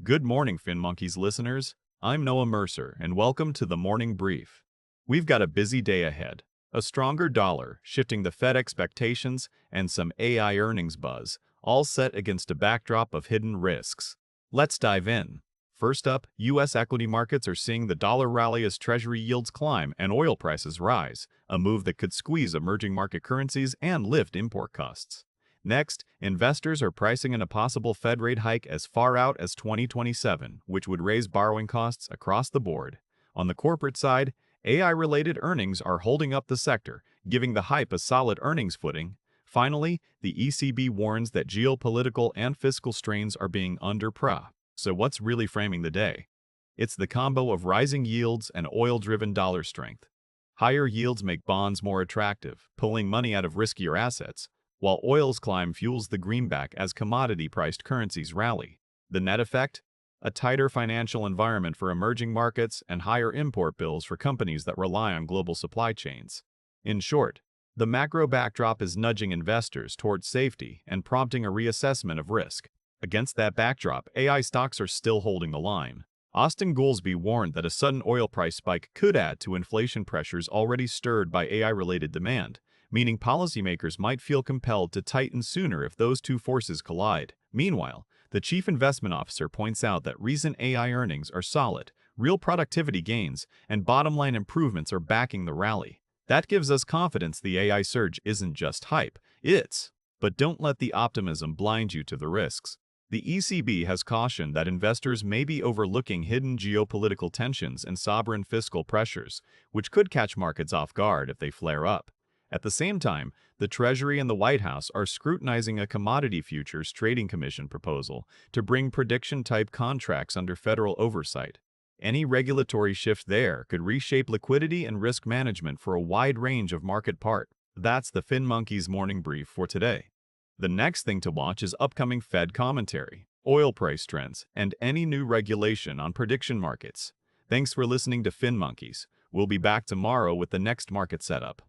Good morning, FinMonkeys listeners. I'm Noah Mercer, and welcome to the Morning Brief. We've got a busy day ahead. A stronger dollar, shifting the Fed expectations, and some AI earnings buzz, all set against a backdrop of hidden risks. Let's dive in. First up, U.S. equity markets are seeing the dollar rally as Treasury yields climb and oil prices rise, a move that could squeeze emerging market currencies and lift import costs. Next, investors are pricing in a possible Fed rate hike as far out as 2027, which would raise borrowing costs across the board. On the corporate side, AI-related earnings are holding up the sector, giving the hype a solid earnings footing. Finally, the ECB warns that geopolitical and fiscal strains are being under pressure. So what's really framing the day? It's the combo of rising yields and oil-driven dollar strength. Higher yields make bonds more attractive, pulling money out of riskier assets, while oil's climb fuels the greenback as commodity-priced currencies rally. The net effect? A tighter financial environment for emerging markets and higher import bills for companies that rely on global supply chains. In short, the macro backdrop is nudging investors towards safety and prompting a reassessment of risk. Against that backdrop, AI stocks are still holding the line. Austin Goolsbee warned that a sudden oil price spike could add to inflation pressures already stirred by AI-related demand, meaning policymakers might feel compelled to tighten sooner if those two forces collide. Meanwhile, the chief investment officer points out that recent AI earnings are solid, real productivity gains, and bottom-line improvements are backing the rally. That gives us confidence the AI surge isn't just hype, but don't let the optimism blind you to the risks. The ECB has cautioned that investors may be overlooking hidden geopolitical tensions and sovereign fiscal pressures, which could catch markets off guard if they flare up. At the same time, the Treasury and the White House are scrutinizing a Commodity Futures Trading Commission proposal to bring prediction-type contracts under federal oversight. Any regulatory shift there could reshape liquidity and risk management for a wide range of market parts. That's the FinMonkeys Morning Brief for today. The next thing to watch is upcoming Fed commentary, oil price trends, and any new regulation on prediction markets. Thanks for listening to FinMonkeys. We'll be back tomorrow with the next market setup.